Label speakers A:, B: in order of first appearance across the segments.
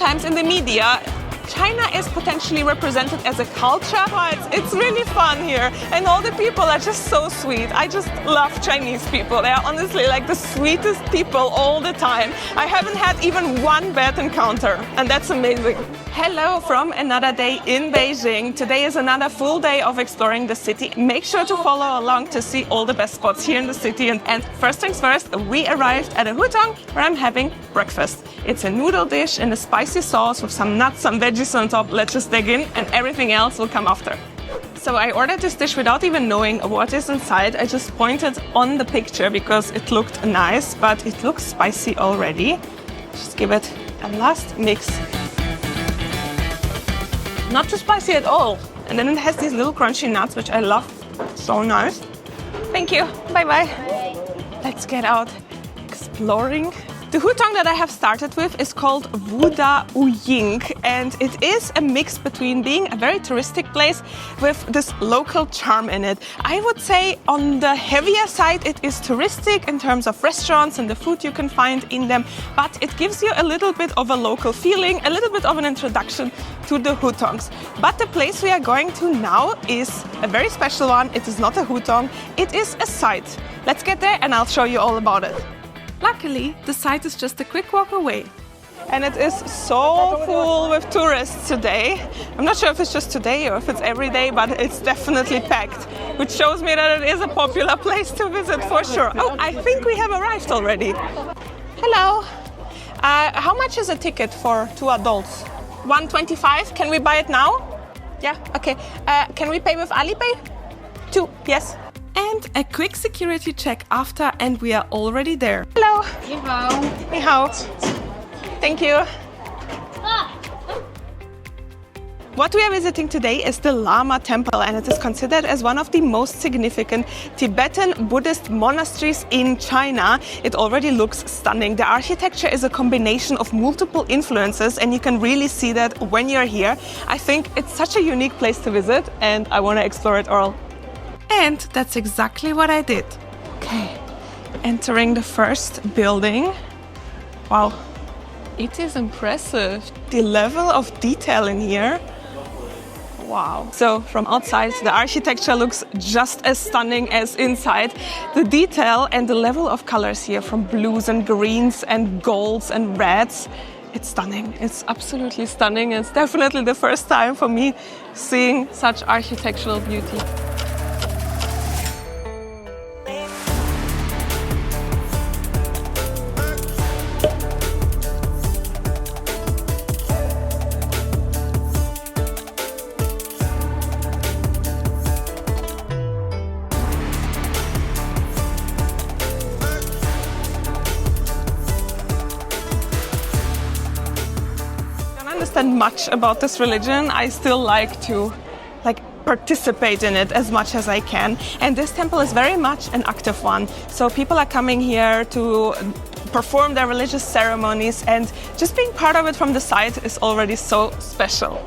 A: sometimes in the media, China is potentially represented as a culture, but it's really fun here. And all the people are just so sweet. I just love Chinese people. They are honestly like the sweetest people all the time. I haven't had even one bad encounter, and that's amazing. Hello from another day in Beijing. Today is another full day of exploring the city. Make sure to follow along to see all the best spots here in the city. And first things first, we arrived at a hutong where I'm having breakfast. It's a noodle dish in a spicy sauce with some nuts, some veggies on top. Let's just dig in and everything else will come after. So I ordered this dish without even knowing what is inside. I just pointed on the picture because it looked nice, but it looks spicy already. Just give it a last mix. Not too spicy at all. And then it has these little crunchy nuts, which I love. So nice. Thank you. Bye-bye. Let's get out exploring. The hutong that I have started with is called Wuda Uying, and it is a mix between being a very touristic place with this local charm in it. I would say on the heavier side it is touristic in terms of restaurants and the food you can find in them, but it gives you a little bit of a local feeling, a little bit of an introduction to the hutongs. But the place we are going to now is a very special one. It is not a hutong, it is a site. Let's get there and I'll show you all about it. Luckily, the site is just a quick walk away. And it is so full with tourists today. I'm not sure if it's just today or if it's every day, but it's definitely packed, which shows me that it is a popular place to visit for sure. Oh, I think we have arrived already. Hello. How much is a ticket for two adults? 125. Can we buy it now? Yeah, okay. Can we pay with Alipay? 2, yes. And a quick security check after, and we are already there. Hello.
B: Ni hao.
A: Ni hao. Thank you. What we are visiting today is the Lama Temple, and it is considered as one of the most significant Tibetan Buddhist monasteries in China. It already looks stunning. The architecture is a combination of multiple influences, and you can really see that when you're here. I think it's such a unique place to visit, and I want to explore it all. And that's exactly what I did. Okay, entering the first building. Wow, it is impressive. The level of detail in here. Wow. So from outside, the architecture looks just as stunning as inside. The detail and the level of colors here, from blues and greens and golds and reds, it's stunning. It's absolutely stunning. It's definitely the first time for me seeing such architectural beauty. Understand much about this religion. I still like to participate in it as much as I can, and this temple is very much an active one, so people are coming here to perform their religious ceremonies, and just being part of it from the side is already so special.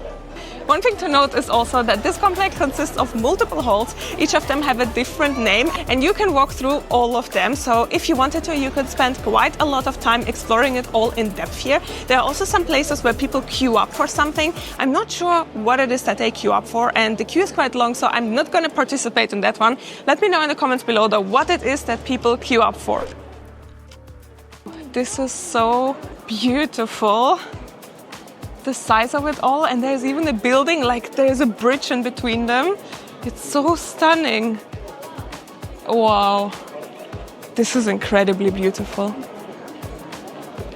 A: One thing to note is also that this complex consists of multiple halls. Each of them have a different name, and you can walk through all of them. So if you wanted to, you could spend quite a lot of time exploring it all in depth here. There are also some places where people queue up for something. I'm not sure what it is that they queue up for, and the queue is quite long, so I'm not going to participate in that one. Let me know in the comments below though what it is that people queue up for. This is so beautiful. The size of it all, and there's even a building, like there's a bridge in between them. It's so stunning. Wow, this is incredibly beautiful.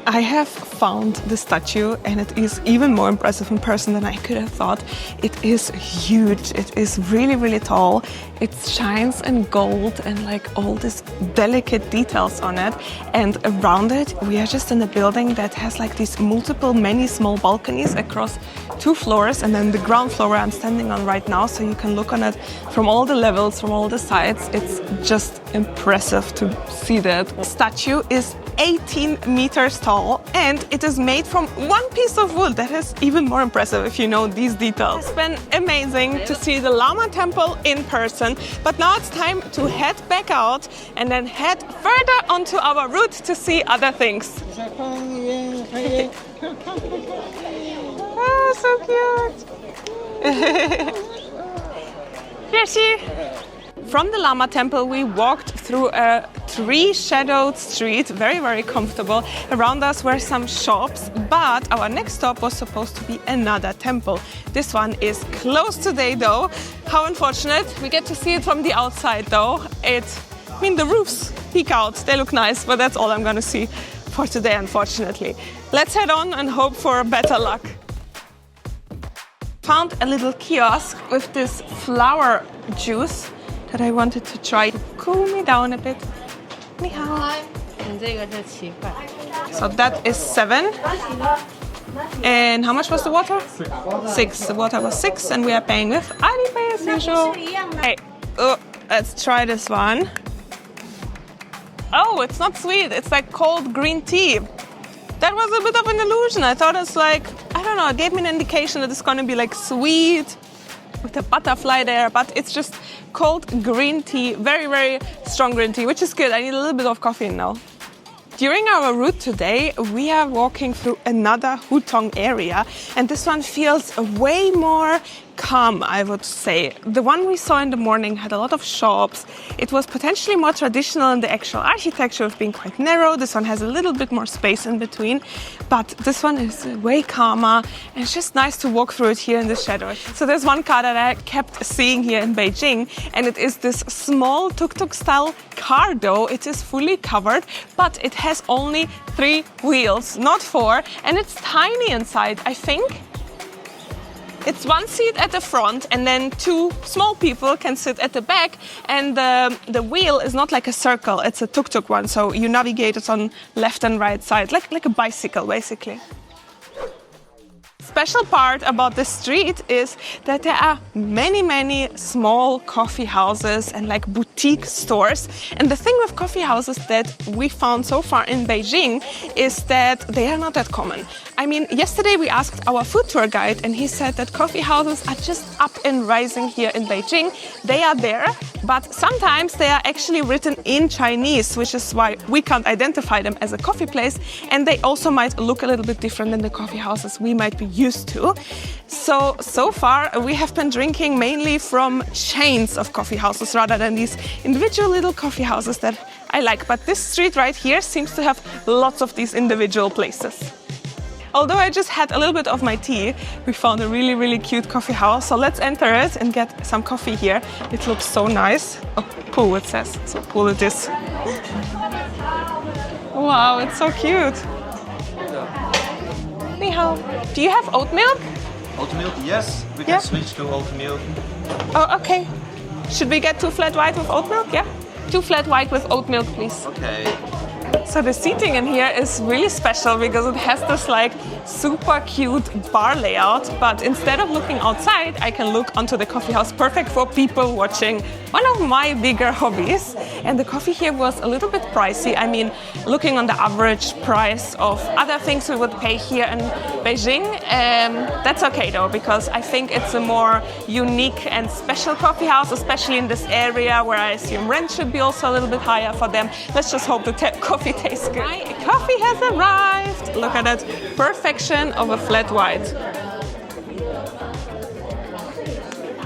A: I have found the statue, and it is even more impressive in person than I could have thought. It is huge. It is really, really tall. It shines in gold and all these delicate details on it. And around it, we are just in a building that has these many small balconies across 2 floors, and then the ground floor where I'm standing on right now, so you can look on it from all the levels, from all the sides. It's just impressive to see that. The statue is 18 meters tall, and it is made from one piece of wood. That is even more impressive if you know these details. It's been amazing to see the Lama Temple in person, but now it's time to head back out and then head further onto our route to see other things. Oh, so cute. From the Lama Temple, we walked through a tree-shadowed street, very, very comfortable. Around us were some shops, but our next stop was supposed to be another temple. This one is closed today, though. How unfortunate. We get to see it from the outside, though. The roofs peek out. They look nice, but that's all I'm going to see for today, unfortunately. Let's head on and hope for better luck. Found a little kiosk with this flower juice that I wanted to try to cool me down a bit. Ni hao. So that is 7. And how much was the water? 6. The water was 6, and we are paying with Alipay as usual. Hey, let's try this one. Oh, it's not sweet. It's like cold green tea. That was a bit of an illusion. I thought it's like, I don't know, it gave me an indication that it's going to be like sweet with a butterfly there, but it's just cold green tea, very, very strong green tea, which is good. I need a little bit of coffee now. During our route today, we are walking through another Hutong area, and this one feels way more calm, I would say. The one we saw in the morning had a lot of shops. It was potentially more traditional in the actual architecture of being quite narrow. This one has a little bit more space in between, but this one is way calmer, and it's just nice to walk through it here in the shadow. So there's one car that I kept seeing here in Beijing, and it is this small tuk-tuk style car, though. It is fully covered, but it has only 3 wheels, not 4, and it's tiny inside, I think. It's 1 seat at the front, and then 2 small people can sit at the back, and the wheel is not like a circle, it's a tuk-tuk one, so you navigate it on left and right side, like a bicycle basically. Special part about this street is that there are many small coffee houses and like boutique stores. And the thing with coffee houses that we found so far in Beijing is that they are not that common. I mean, yesterday we asked our food tour guide, and he said that coffee houses are just up and rising here in Beijing. They are there, but sometimes they are actually written in Chinese, which is why we can't identify them as a coffee place. And they also might look a little bit different than the coffee houses we might be used to. So far we have been drinking mainly from chains of coffee houses rather than these individual little coffee houses that I like. But this street right here seems to have lots of these individual places. Although I just had a little bit of my tea, we found a really cute coffee house. So let's enter it and get some coffee here. It looks so nice. Oh, pool it says. So pool it is. Wow, it's so cute. Ni hao. Do you have oat milk?
B: Oat milk, yes. We can switch to oat milk.
A: Oh, okay. Should we get 2 flat white with oat milk? Yeah? 2 flat white with oat milk, please.
B: Okay.
A: So the seating in here is really special because it has this like super cute bar layout, but instead of looking outside, I can look onto the coffee house, perfect for people watching one of my bigger hobbies. And the coffee here was a little bit pricey. I mean, looking on the average price of other things we would pay here in Beijing, that's okay though, because I think it's a more unique and special coffee house, especially in this area where I assume rent should be also a little bit higher for them. Let's just hope the coffee tastes good. My coffee has arrived. Look at that perfection of a flat white.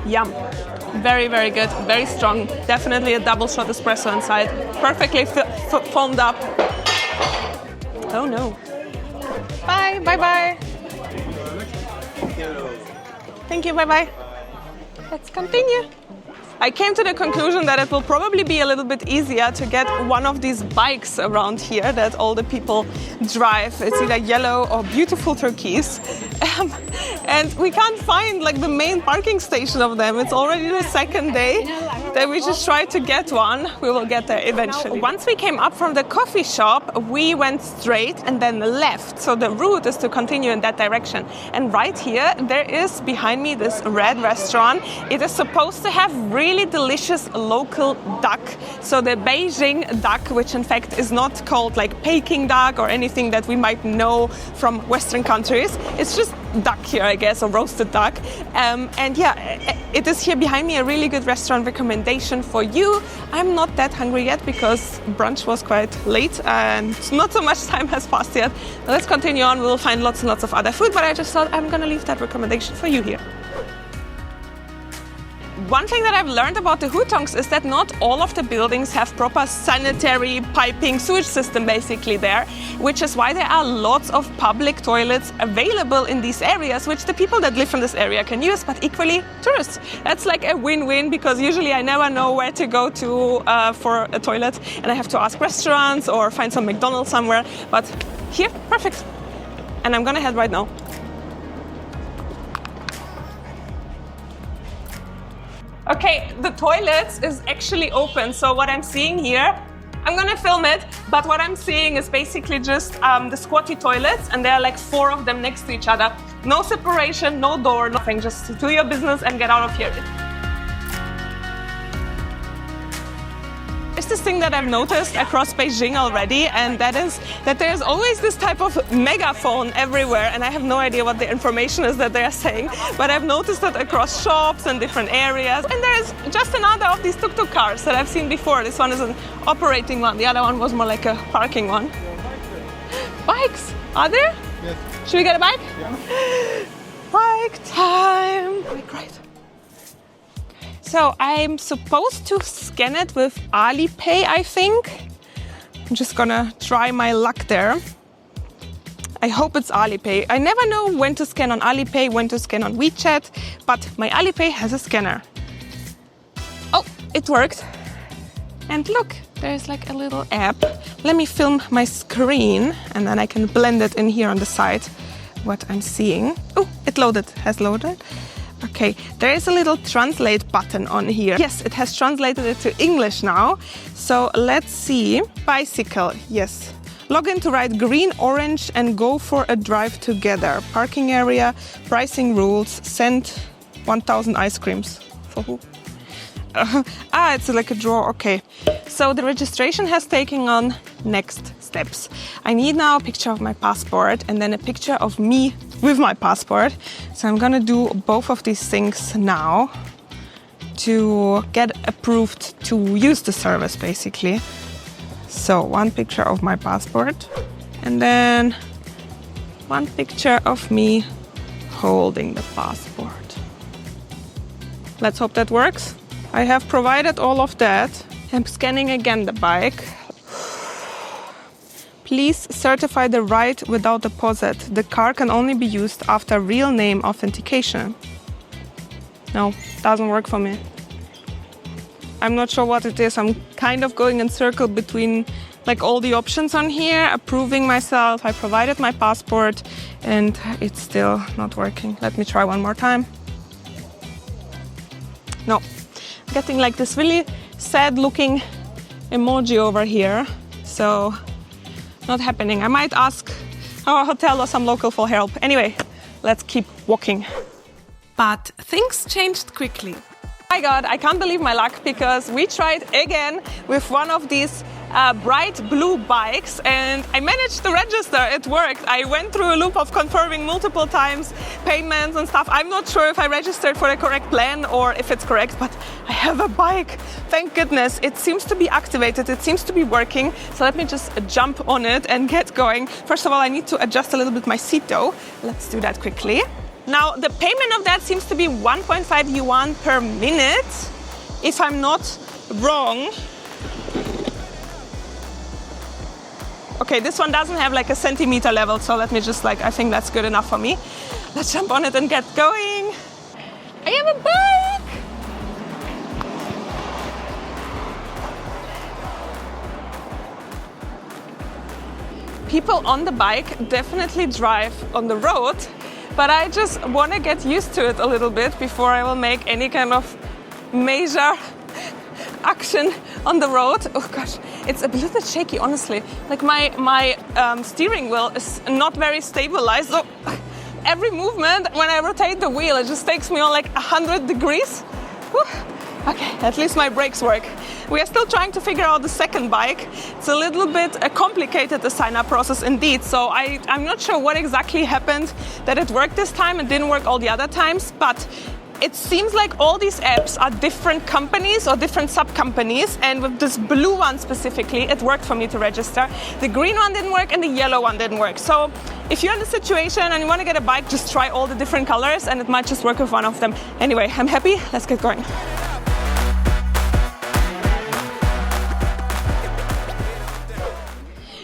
A: Yum. Very good, very strong. Definitely a double shot espresso inside. Perfectly foamed up. Oh no. Bye. Thank you, bye. Let's continue. I came to the conclusion that it will probably be a little bit easier to get one of these bikes around here that all the people drive. It's either yellow or beautiful turquoise. And we can't find like the main parking station of them. It's already the 2nd day that we just tried to get one. We will get there eventually. Once we came up from the coffee shop, we went straight and then left. So the route is to continue in that direction. And right here, there is behind me this red restaurant. It is supposed to have really delicious local duck. So the Beijing duck, which in fact is not called like Peking duck or anything that we might know from Western countries. It's just duck here, I guess, or roasted duck. And yeah, it is here behind me a really good restaurant recommendation for you. I'm not that hungry yet because brunch was quite late and not so much time has passed yet. Let's continue on. We'll find lots and lots of other food, but I just thought I'm gonna leave that recommendation for you here. One thing that I've learned about the Hutongs is that not all of the buildings have proper sanitary piping sewage system basically there, which is why there are lots of public toilets available in these areas, which the people that live in this area can use, but equally tourists. That's like a win-win because usually I never know where to go to for a toilet and I have to ask restaurants or find some McDonald's somewhere, but here, perfect. And I'm gonna head right now. Okay, the toilets is actually open, so what I'm seeing here, I'm gonna film it, but what I'm seeing is basically just the squatty toilets, and there are like 4 of them next to each other. No separation, no door, nothing, just do your business and get out of here. There's this thing that I've noticed across Beijing already, and that is that there's always this type of megaphone everywhere, and I have no idea what the information is that they are saying, but I've noticed that across shops and different areas. And there's just another of these tuk-tuk cars that I've seen before. This one is an operating one, the other one was more like a parking one. Bikes, are there?
B: Yes.
A: Should we get a bike?
B: Yeah.
A: Bike time! Great. So I'm supposed to scan it with Alipay, I think. I'm just gonna try my luck there. I hope it's Alipay. I never know when to scan on Alipay, when to scan on WeChat, but my Alipay has a scanner. Oh, it worked. And look, there's like a little app. Let me film my screen and then I can blend it in here on the side, what I'm seeing. Oh, it loaded, has loaded. Okay, there is a little translate button on here. Yes, it has translated it to English now. So let's see. Bicycle, yes. Log in to write green, orange and go for a drive together. Parking area, pricing rules, send 1,000 ice creams. For who? It's like a draw, okay. So the registration has taken on next steps. I need now a picture of my passport and then a picture of me with my passport. So I'm gonna do both of these things now to get approved to use the service basically. So one picture of my passport and then one picture of me holding the passport. Let's hope that works. I have provided all of that. I'm scanning again the bike. Please certify the ride without deposit. The car can only be used after real name authentication. No, doesn't work for me. I'm not sure what it is. I'm kind of going in circle between like all the options on here, approving myself. I provided my passport and it's still not working. Let me try one more time. No. Getting like this really sad looking emoji over here, so not happening. I might ask our hotel or some local for help. Anyway, let's keep walking. But things changed quickly. My God, I can't believe my luck because we tried again with one of these bright blue bikes and I managed to register. It worked. I went through a loop of confirming multiple times payments and stuff. I'm not sure if I registered for the correct plan or if it's correct, but I have a bike. Thank goodness. It seems to be activated. It seems to be working. So let me just jump on it and get going. First of all, I need to adjust a little bit my seat though. Let's do that quickly. Now, the payment of that seems to be 1.5 yuan per minute, if I'm not wrong. Okay, this one doesn't have like a centimeter level, so let me just I think that's good enough for me. Let's jump on it and get going. I have a bike! People on the bike definitely drive on the road, but I just want to get used to it a little bit before I will make any kind of major action on the road. Oh gosh, it's a little bit shaky, honestly. Like my steering wheel is not very stabilized, so every movement when I rotate the wheel, it just takes me on like 100 degrees. Whew. Okay, at least my brakes work. We are still trying to figure out the second bike. It's a little bit complicated, the sign-up process indeed. So I'm not sure what exactly happened, that it worked this time and didn't work all the other times. But it seems like all these apps are different companies or different sub-companies. And with this blue one specifically, it worked for me to register. The green one didn't work and the yellow one didn't work. So if you're in the situation and you want to get a bike, just try all the different colors and it might just work with one of them. Anyway, I'm happy. Let's get going.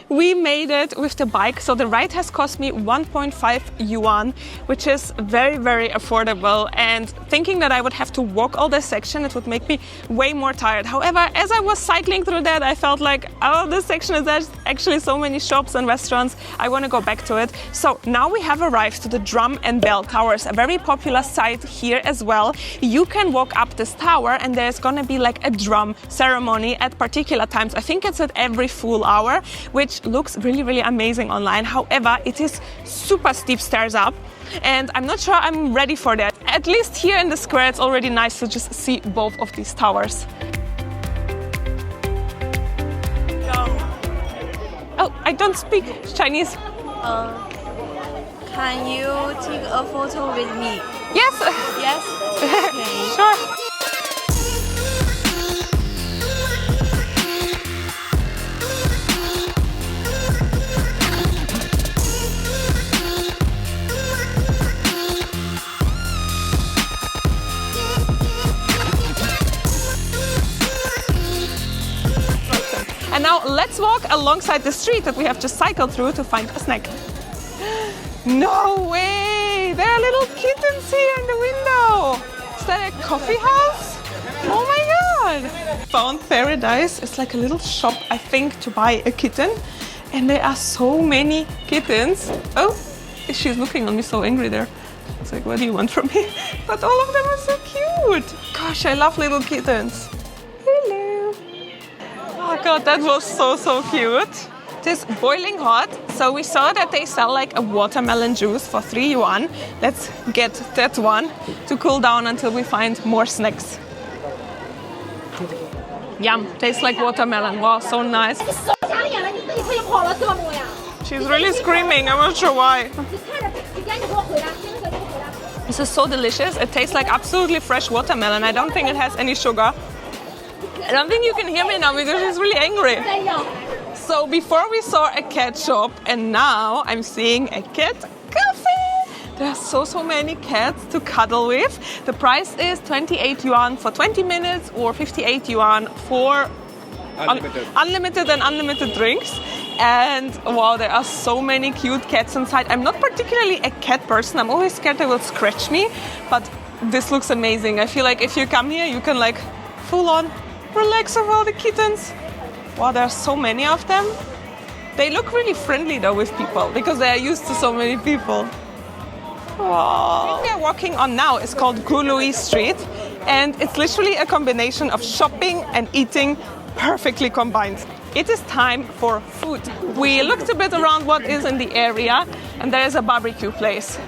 A: We made it with the bike. So the ride has cost me 1.5 yuan, which is very, very affordable. And thinking that I would have to walk all this section, it would make me way more tired. However, as I was cycling through that, I felt like, oh, this section is actually so many shops and restaurants. I want to go back to it. So now we have arrived to the Drum and Bell Towers, a very popular site here as well. You can walk up this tower and there's going to be like a drum ceremony at particular times. I think it's at every full hour, which looks really, really amazing online. However, it is super steep stairs up and I'm not sure I'm ready for that. At least here in the square, it's already nice to just see both of these towers. Oh, I don't speak Chinese.
C: Can you take a photo with me?
A: Yes.
C: Yes. Okay.
A: Sure. And now let's walk alongside the street that we have just cycled through to find a snack. No way! There are little kittens here in the window. Is that a coffee house? Oh my god! Found Paradise. It's like a little shop, I think, to buy a kitten. And there are so many kittens. Oh, she's looking at me so angry there. It's like, what do you want from me? But all of them are so cute. Gosh, I love little kittens. Hello. Oh god, that was so cute. It is boiling hot, so we saw that they sell like a watermelon juice for 3 yuan. Let's get that one to cool down until we find more snacks. Yum, tastes like watermelon. Wow, so nice. She's really screaming, I'm not sure why. This is so delicious. It tastes like absolutely fresh watermelon. I don't think it has any sugar. I don't think you can hear me now because she's really angry. So before we saw a cat shop and now I'm seeing a cat cafe. There are so many cats to cuddle with. The price is 28 yuan for 20 minutes or 58 yuan for unlimited and unlimited drinks. And wow, there are so many cute cats inside. I'm not particularly a cat person. I'm always scared they will scratch me, but this looks amazing. I feel like if you come here, you can like full on relax with all the kittens. Wow, there are so many of them. They look really friendly though with people because they are used to so many people. Wow. What we are walking on now is called Gulu Street, and it's literally a combination of shopping and eating perfectly combined. It is time for food. We looked a bit around what is in the area, and there is a barbecue place.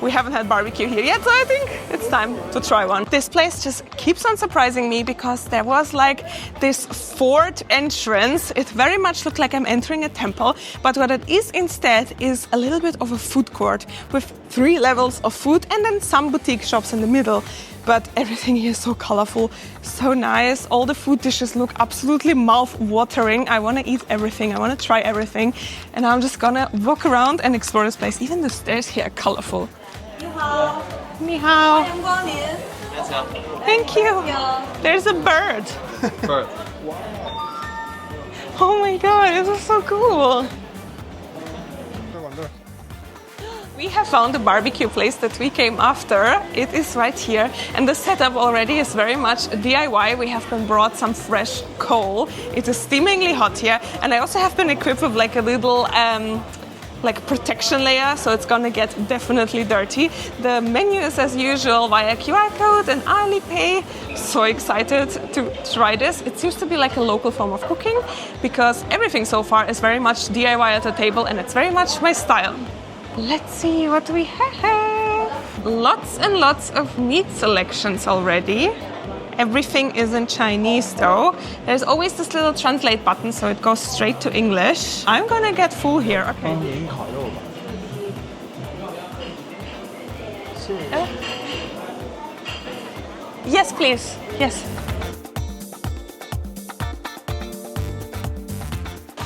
A: We haven't had barbecue here yet, so I think it's time to try one. This place just keeps on surprising me because there was like this fort entrance. It very much looked like I'm entering a temple, but what it is instead is a little bit of a food court with 3 levels of food and then some boutique shops in the middle. But everything here is so colorful, so nice. All the food dishes look absolutely mouth-watering. I want to eat everything. I want to try everything. And I'm just gonna walk around and explore this place. Even the stairs here are colorful.
C: 你好，
A: Ni hao.
C: 欢迎光临。
A: Thank you. There's a bird.
B: Bird.
A: Oh my god, this is so cool. We have found the barbecue place that we came after. It is right here, and the setup already is very much DIY. We have been brought some fresh coal. It is steamingly hot here, and I also have been equipped with like a little like protection layer, so it's gonna get definitely dirty. The menu is as usual via QR code and Alipay. So excited to try this. It seems to be like a local form of cooking because everything so far is very much DIY at the table, and it's very much my style. Let's see what we have. Lots and lots of meat selections already. Everything is in Chinese though. There's always this little translate button, so it goes straight to English. I'm gonna get full here. Okay. Yes, please. Yes.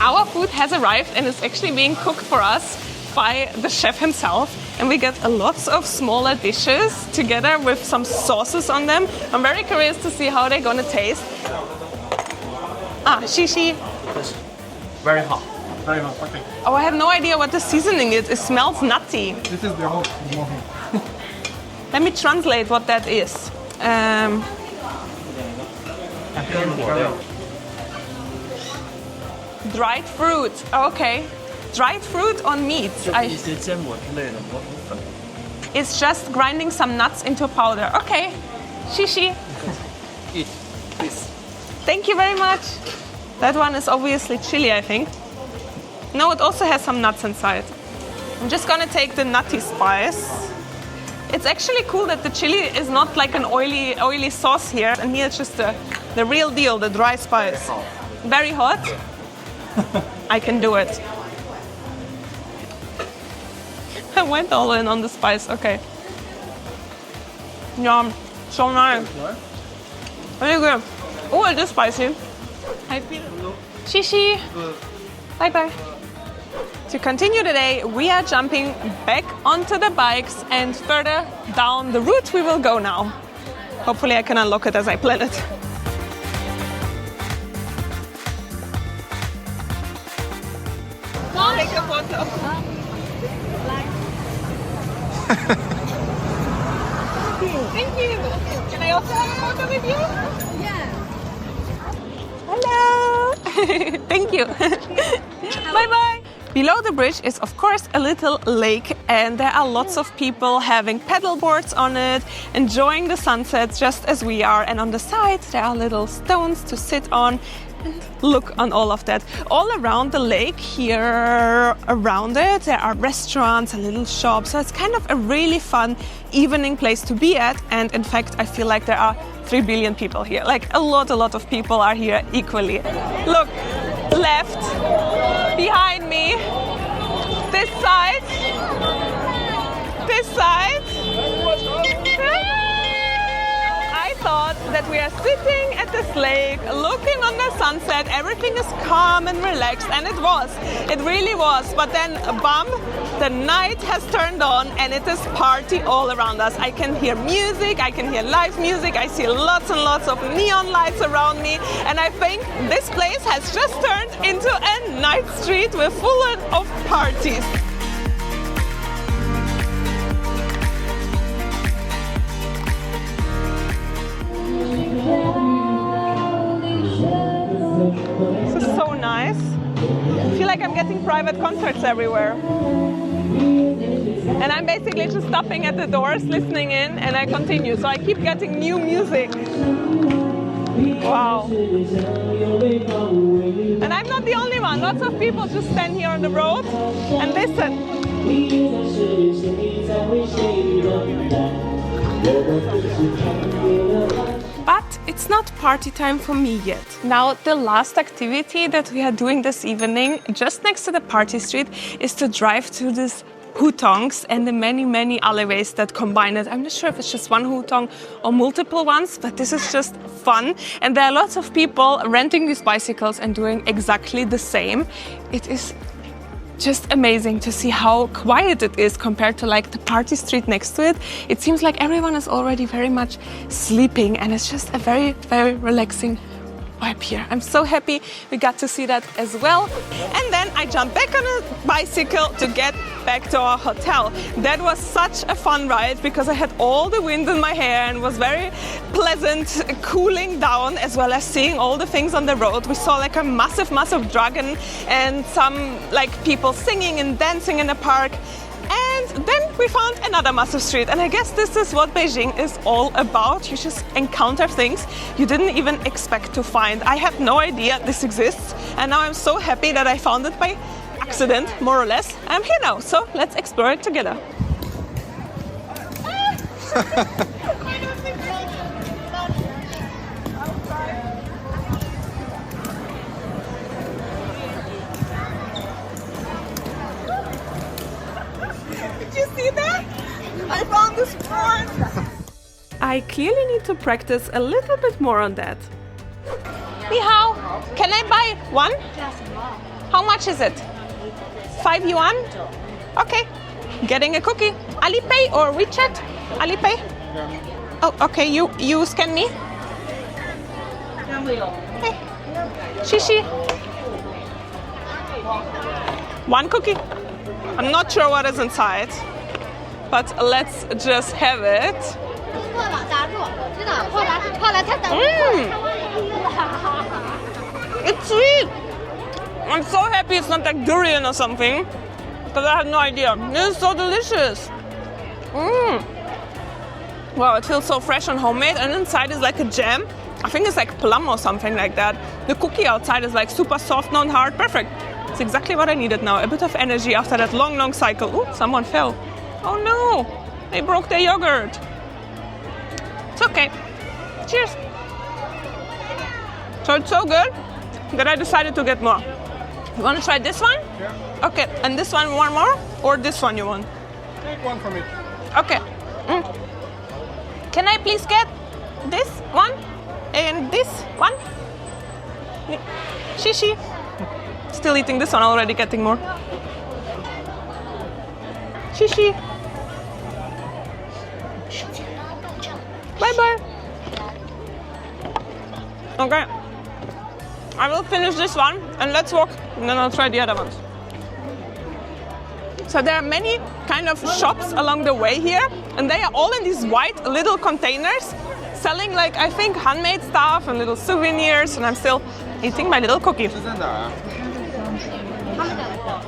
A: Our food has arrived and is actually being cooked for us by the chef himself. And we get lots of smaller dishes together with some sauces on them. I'm very curious to see how they're gonna taste. Shishi.
D: Very hot. Very hot. Okay.
A: Oh, I have no idea what the seasoning is. It smells nutty.
D: This is the whole.
A: Let me translate what that is. Dried fruit. Okay. Dried fruit on meat. It's just grinding some nuts into powder. Okay. Shishi.
D: Eat, please.
A: Thank you very much. That one is obviously chili, I think. No, it also has some nuts inside. I'm just gonna take the nutty spice. It's actually cool that the chili is not like an oily sauce here. And here it's just the real deal, the dry spice. Very hot. I can do it. I went all in on the spice. Okay. Yum. So nice. Really good. Oh, it is spicy. I feel it. Shishi. Bye bye. To continue the day, we are jumping back onto the bikes and further down the route we will go now. Hopefully I can unlock it as I plan it. Take a photo. Thank you. Can I also have a photo with you?
C: Yeah.
A: Hello. Thank you. Bye-bye. Below the bridge is, of course, a little lake, and there are lots of people having paddle boards on it, enjoying the sunsets just as we are. And on the side, there are little stones to sit on and look on all of that. All around the lake here, around it, there are restaurants and little shops. So it's kind of a really fun evening place to be at. And in fact, I feel like there are 3 billion people here. Like a lot of people are here equally. Look, left, behind me, this side, this side. I thought that we are sitting at this lake, looking on the sunset, everything is calm and relaxed, and it was. It really was. But then, bam, the night has turned on, and it is party all around us. I can hear music, I can hear live music, I see lots and lots of neon lights around me, and I think this place has just turned into a night street with full of parties. This is so nice. I feel like I'm getting private concerts everywhere. And I'm basically just stopping at the doors, listening in, and I continue. So I keep getting new music. Wow. And I'm not the only one. Lots of people just stand here on the road and listen. But it's not party time for me yet. Now, the last activity that we are doing this evening, just next to the party street, is to drive to this Hutongs and the many alleyways that combine it. I'm not sure if it's just one Hutong or multiple ones, but this is just fun. And there are lots of people renting these bicycles and doing exactly the same. It is just amazing to see how quiet it is compared to like the party street next to it. It seems like everyone is already very much sleeping, and it's just a very relaxing vibe here. I'm so happy we got to see that as well. And then I jumped back on a bicycle to get back to our hotel. That was such a fun ride because I had all the wind in my hair and was very pleasant, cooling down, as well as seeing all the things on the road. We saw like a massive dragon and some like people singing and dancing in the park. And then we found another massive street, and I guess this is what Beijing is all about. You just encounter things you didn't even expect to find. I had no idea this exists, and now I'm so happy that I found it by accident, more or less. I'm here now, so let's explore it together. see that? I found the sport. I clearly need to practice a little bit more on that. Ni hao, can I buy one? How much is it? 5 yuan? Okay, getting a cookie. Alipay or WeChat? Alipay? Oh, okay, you scan me? Hey, shishi. One cookie. I'm not sure what is inside, but let's just have it. It's sweet. I'm so happy it's not like durian or something, because I had no idea. This is so delicious. Wow, it feels so fresh and homemade, and inside is like a jam. I think it's like plum or something like that. The cookie outside is like super soft, not hard. Perfect. It's exactly what I needed now. A bit of energy after that long cycle. Ooh, someone fell. Oh no, they broke their yogurt. It's okay. Cheers. So it's so good that I decided to get more. You want to try this one?
D: Yeah.
A: Okay, and this one more? Or this one you want?
D: Take one from it.
A: Okay. Can I please get this one? And this one? Shishi. Still eating this one, already getting more. Shishi. Bye bye. Okay. I will finish this one and let's walk and then I'll try the other ones. So there are many kind of shops along the way here and they are all in these white little containers selling like I think handmade stuff and little souvenirs and I'm still eating my little cookie.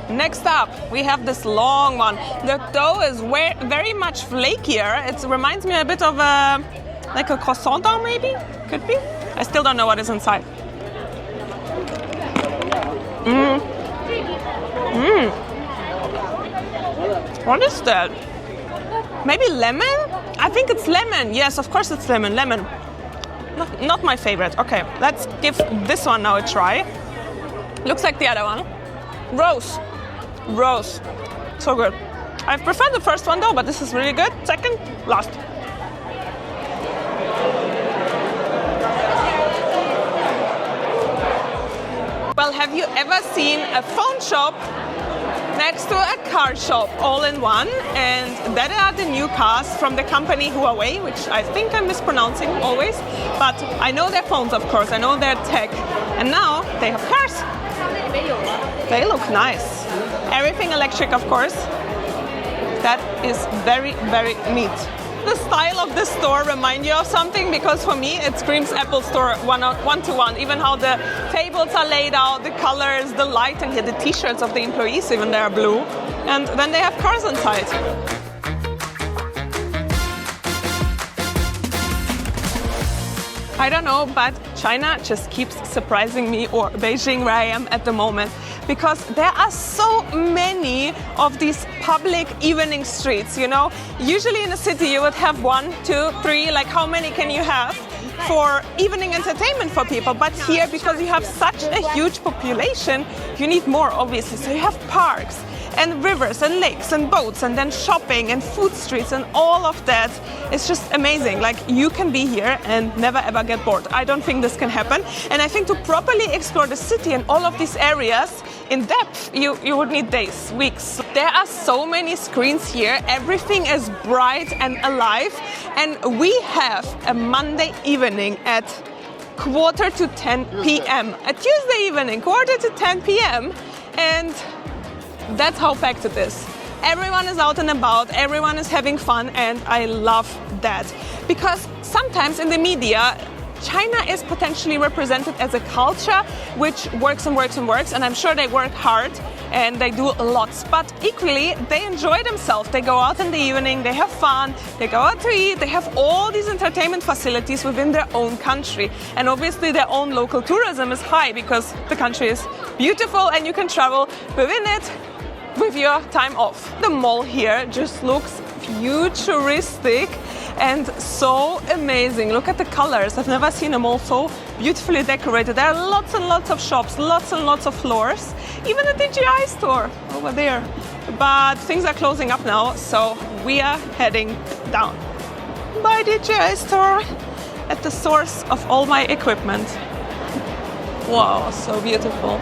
A: Next up, we have this long one. The dough is very much flakier. It reminds me a bit of like a croissant dough maybe? Could be. I still don't know what is inside. What is that? Maybe lemon? I think it's lemon. Yes, of course it's lemon. Lemon. Not my favorite. Okay, let's give this one now a try. Looks like the other one. Rose. So good. I prefer the first one though, but this is really good. Second, last. Well, have you ever seen a phone shop next to a car shop all in one? And that are the new cars from the company Houhai, which I think I'm mispronouncing always. But I know their phones, of course. I know their tech. And now they have cars. They look nice. Everything electric, of course. That is very, very neat. The style of this store remind you of something? Because for me, it screams Apple Store one-to-one. Even how the tables are laid out, the colors, the light, and here the t-shirts of the employees, even they are blue. And then they have cars inside. I don't know, but China just keeps surprising me, or Beijing where I am at the moment, because there are so many of these public evening streets, you know. Usually in a city you would have 1, 2, 3, like how many can you have for evening entertainment for people? But here, because you have such a huge population, you need more, obviously. So you have parks and rivers and lakes and boats and then shopping and food streets and all of that. It's just amazing. Like, you can be here and never ever get bored. I don't think this can happen. And I think to properly explore the city and all of these areas in depth, you would need days, weeks. There are so many screens here. Everything is bright and alive. And we have a Monday evening at 9:45 p.m. A Tuesday evening, 9:45 p.m. And that's how packed it is. Everyone is out and about, everyone is having fun, and I love that. Because sometimes in the media, China is potentially represented as a culture which works and works and works, and I'm sure they work hard and they do lots, but equally they enjoy themselves. They go out in the evening, they have fun, they go out to eat, they have all these entertainment facilities within their own country. And obviously their own local tourism is high because the country is beautiful and you can travel within it with your time off. The mall here just looks futuristic and so amazing. Look at the colors. I've never seen a mall so beautifully decorated. There are lots and lots of shops, lots and lots of floors. Even the DJI store over there. but things are closing up now, so we are heading down by the DJI store at the source of all my equipment. Wow, so beautiful.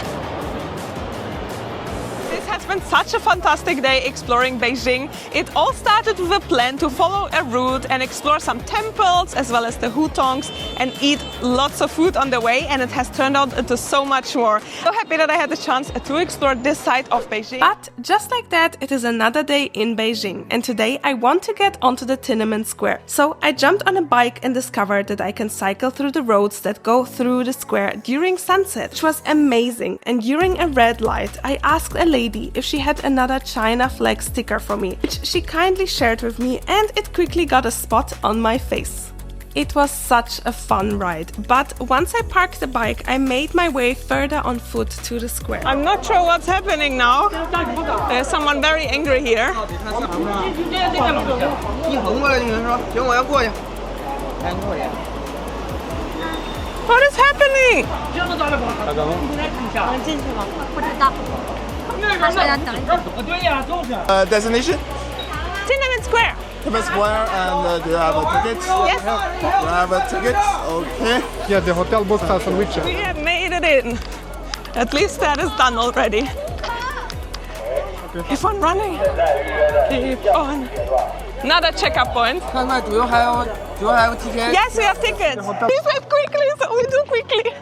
A: This has been such a fantastic day exploring Beijing. It all started with a plan to follow a route and explore some temples as well as the Hutongs and eat lots of food on the way, and it has turned out into so much more. So happy that I had the chance to explore this side of Beijing. But just like that, it is another day in Beijing, and today I want to get onto the Tiananmen Square. So I jumped on a bike and discovered that I can cycle through the roads that go through the square during sunset, which was amazing. And during a red light, I asked a lady if she had another China flag sticker for me, which she kindly shared with me, and it quickly got a spot on my face. It was such a fun ride, but once I parked the bike, I made my way further on foot to the square. I'm not sure what's happening now. There's someone very angry here. What is happening?
E: Destination?
A: Tiananmen Square.
E: Tiananmen Square, and do you have a ticket?
A: Yes.
E: You have a ticket? Okay.
D: Yeah, the hotel booked us on which?
A: We have made it in. At least that is done already. Keep on running. Keep on. Another checkup point.
F: Do you have ticket?
A: Yes, we have tickets. He said quickly, so we do quickly.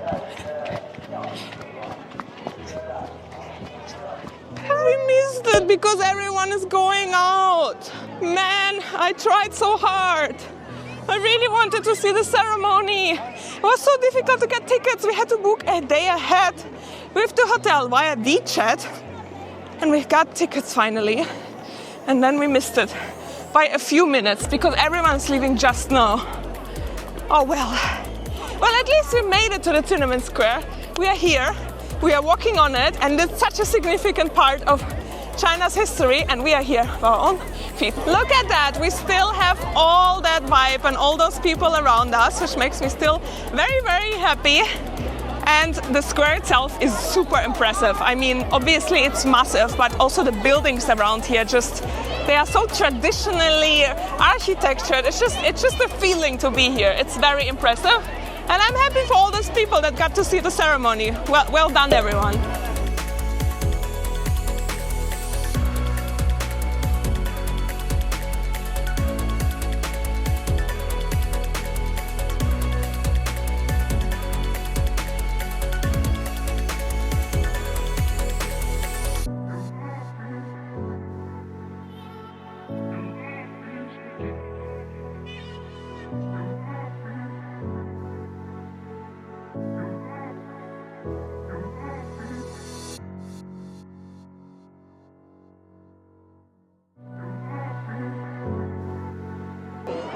A: We missed it because everyone is going out. Man, I tried so hard. I really wanted to see the ceremony. It was so difficult to get tickets. We had to book a day ahead with the hotel via WeChat. And we got tickets finally. And then we missed it by a few minutes because everyone's leaving just now. Oh well. Well, at least we made it to the Tiananmen Square. We are here. We are walking on it, and it's such a significant part of China's history, and we are here with our own feet. Look at that, we still have all that vibe and all those people around us, which makes me still very, very happy. And the square itself is super impressive. I mean, obviously it's massive, but also the buildings around here they are so traditionally architectured. It's just a feeling to be here. It's very impressive. And I'm happy for all those people that got to see the ceremony. Well done, everyone.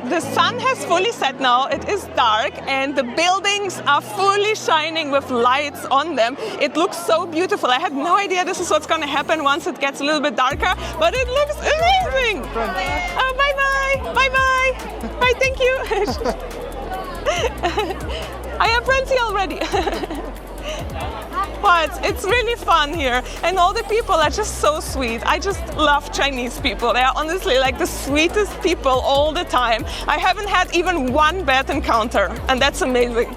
A: The sun has fully set now, it is dark, and the buildings are fully shining with lights on them. It looks so beautiful. I had no idea this is what's going to happen once it gets a little bit darker, but it looks amazing. Oh, bye-bye. Bye-bye. Bye, thank you. I have friends here already. But it's really fun here, and all the people are just so sweet. I just love Chinese people. They are honestly like the sweetest people all the time. I haven't had even one bad encounter, and that's amazing.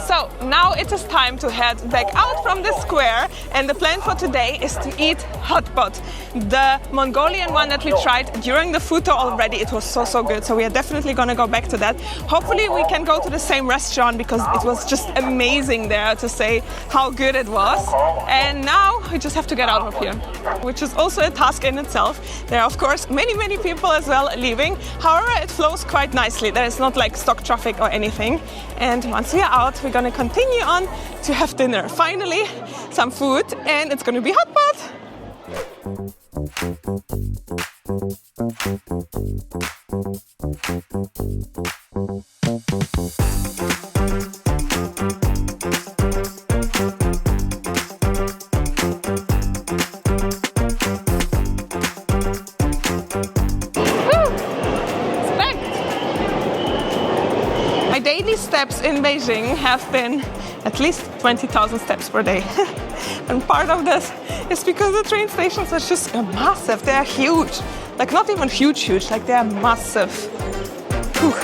A: So now it is time to head back out from the square, and the plan for today is to eat hot pot, the Mongolian one that we tried during the food tour already. It was so good, so we are definitely gonna go back to that. Hopefully we can go to the same restaurant because it was just amazing there to say how good it was. And now we just have to get out of here, which is also a task in itself. There are of course many people as well leaving. However, it flows quite nicely. There is not like stock traffic or anything. And once we are out, we're gonna continue on to have dinner. Finally, some food, and it's gonna be hot pot. Daily steps in Beijing have been at least 20,000 steps per day. And part of this is because the train stations are just massive. They are huge. Like not even huge, like they are massive. Whew.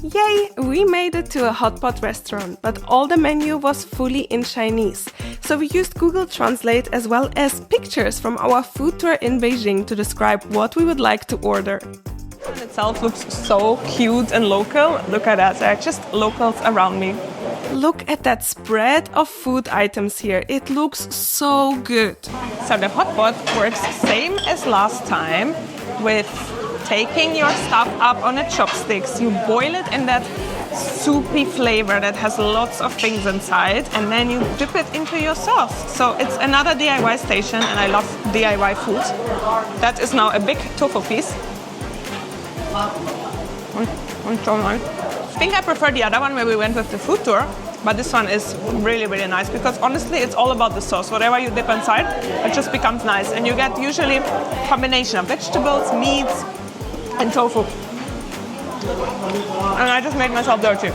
A: Yay! We made it to a hot pot restaurant, but all the menu was fully in Chinese. So we used Google Translate as well as pictures from our food tour in Beijing to describe what we would like to order. It itself looks so cute and local. Look at that, there are just locals around me. Look at that spread of food items here. It looks so good. So the hot pot works same as last time with taking your stuff up on a chopsticks. You boil it in that soupy flavor that has lots of things inside, and then you dip it into your sauce. So it's another DIY station, and I love DIY food. That is now a big tofu piece. So nice. I think I prefer the other one where we went with the food tour, but this one is really, really nice because honestly it's all about the sauce. Whatever you dip inside, it just becomes nice, and you get usually a combination of vegetables, meats, and tofu. And I just made myself dirty.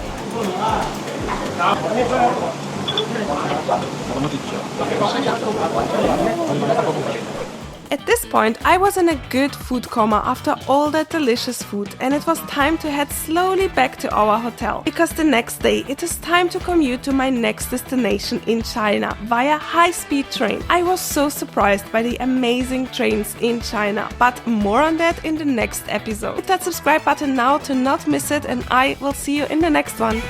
A: At this point, I was in a good food coma after all that delicious food, and it was time to head slowly back to our hotel. Because the next day, it is time to commute to my next destination in China via high-speed train. I was so surprised by the amazing trains in China, but more on that in the next episode. Hit that subscribe button now to not miss it, and I will see you in the next one.